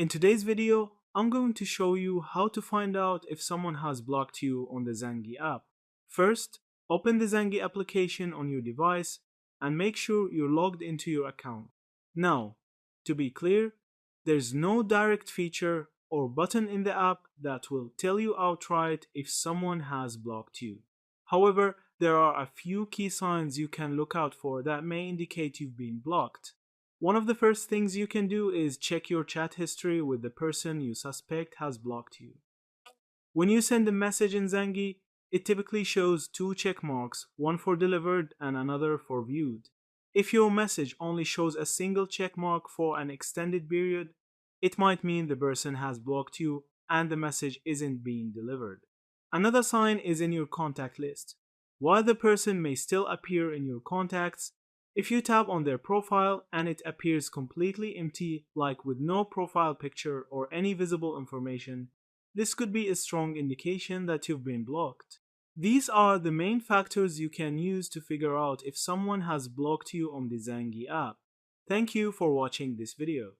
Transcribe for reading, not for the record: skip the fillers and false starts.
In today's video, I'm going to show you how to find out if someone has blocked you on the Zangi app. First, open the Zangi application on your device and make sure you're logged into your account. Now, to be clear, there's no direct feature or button in the app that will tell you outright if someone has blocked you. However, there are a few key signs you can look out for that may indicate you've been blocked. One of the first things you can do is check your chat history with the person you suspect has blocked you. When you send a message in Zangi, it typically shows two check marks, one for delivered and another for viewed. If your message only shows a single check mark for an extended period, it might mean the person has blocked you and the message isn't being delivered. Another sign is in your contact list. While the person may still appear in your contacts, if you tap on their profile and it appears completely empty, like with no profile picture or any visible information, this could be a strong indication that you've been blocked. These are the main factors you can use to figure out if someone has blocked you on the Zangi app. Thank you for watching this video.